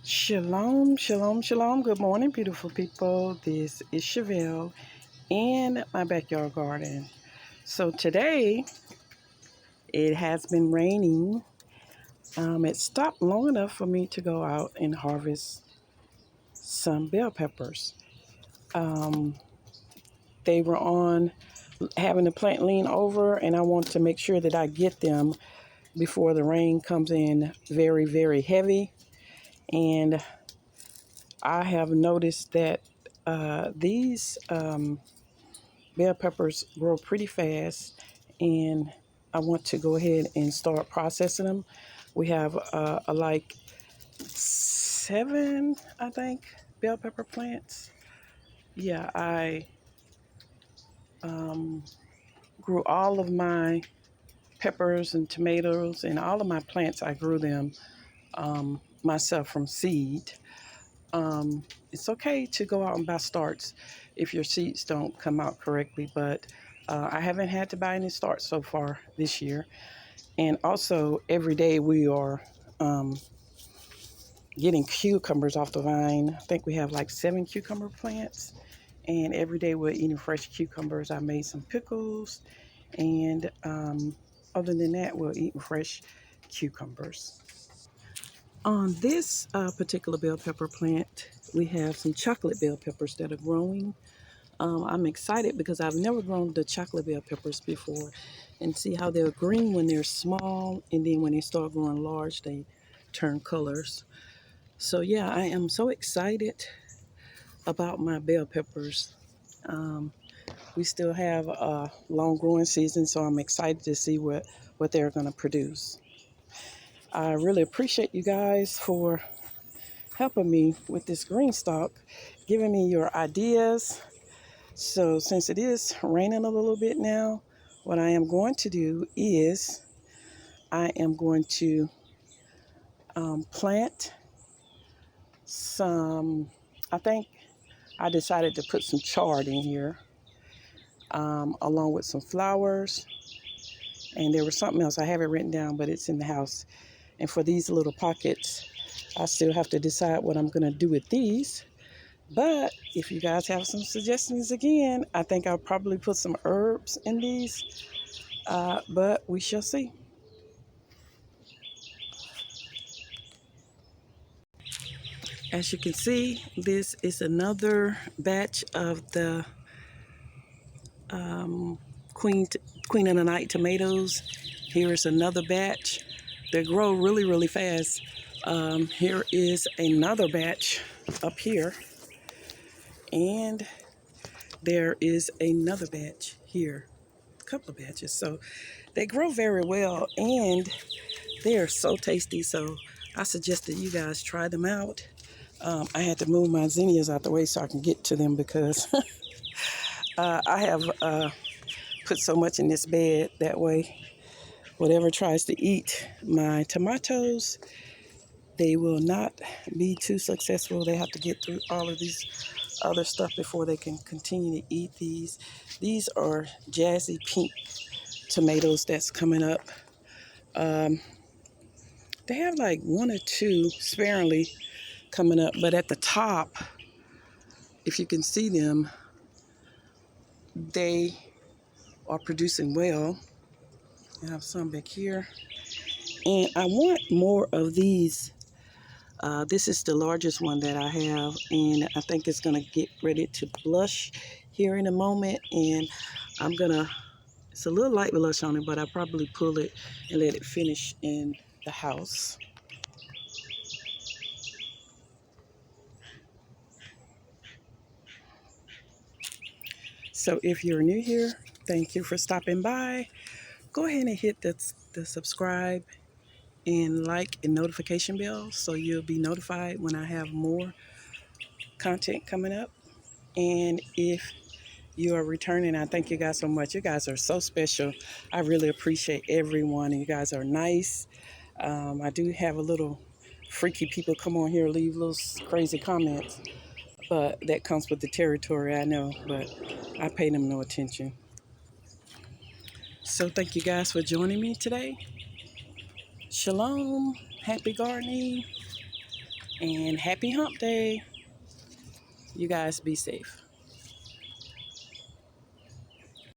Shalom, shalom, shalom. Good morning, beautiful people. This is Chevelle in my backyard garden. So today it has been raining. It stopped long enough for me to go out and harvest some bell peppers. They were on having the plant lean over, and I want to make sure that I get them before the rain comes in very, very heavy. And I have noticed that these bell peppers grow pretty fast, and I want to go ahead and start processing them. We have like 7, I think, bell pepper plants. Yeah, I grew all of my peppers and tomatoes and all of my plants. I grew them myself from seed. It's okay to go out and buy starts if your seeds don't come out correctly, but I haven't had to buy any starts so far this year. And also, every day we are getting cucumbers off the vine. I think we have like 7 cucumber plants, and every day we're eating fresh cucumbers. I made some pickles, and other than that, we're eating fresh cucumbers. On this particular bell pepper plant, we have some chocolate bell peppers that are growing. I'm excited because I've never grown the chocolate bell peppers before, and see how they're green when they're small, and then when they start growing large, they turn colors. So yeah, I am so excited about my bell peppers. We still have a long growing season, so I'm excited to see what they're going to produce. I really appreciate you guys for helping me with this green stalk, giving me your ideas. So since it is raining a little bit now, what I am going to do is I am going to plant some, I think I decided to put some chard in here along with some flowers. And there was something else, I have it written down, but it's in the house. And for these little pockets, I still have to decide what I'm going to do with these. But if you guys have some suggestions again, I think I'll probably put some herbs in these. But we shall see. As you can see, this is another batch of the Queen of the Night tomatoes. Here is another batch. They grow really, really fast. Here is another batch up here. And there is another batch here. A couple of batches. So they grow very well, and they are so tasty. So I suggest that you guys try them out. I had to move my zinnias out the way so I can get to them because I have put so much in this bed that way. Whatever tries to eat my tomatoes, they will not be too successful. They have to get through all of these other stuff before they can continue to eat these. These are jazzy pink tomatoes that's coming up. They have like 1 or 2 sparingly coming up, but at the top, if you can see them, they are producing well. I have some back here, and I want more of these. This is the largest one that I have, and I think it's gonna get ready to blush here in a moment, and it's a little light blush on it, but I'll probably pull it and let it finish in the house. So if you're new here, thank you for stopping by. Go ahead and hit the subscribe and like and notification bell so you'll be notified when I have more content coming up. And if you are returning, I thank you guys so much. You guys are so special. I really appreciate everyone, and you guys are nice. I do have a little freaky people come on here, leave little crazy comments, but that comes with the territory, I know, but I pay them no attention. So thank you guys for joining me today. Shalom, happy gardening, And happy hump day. You guys be safe.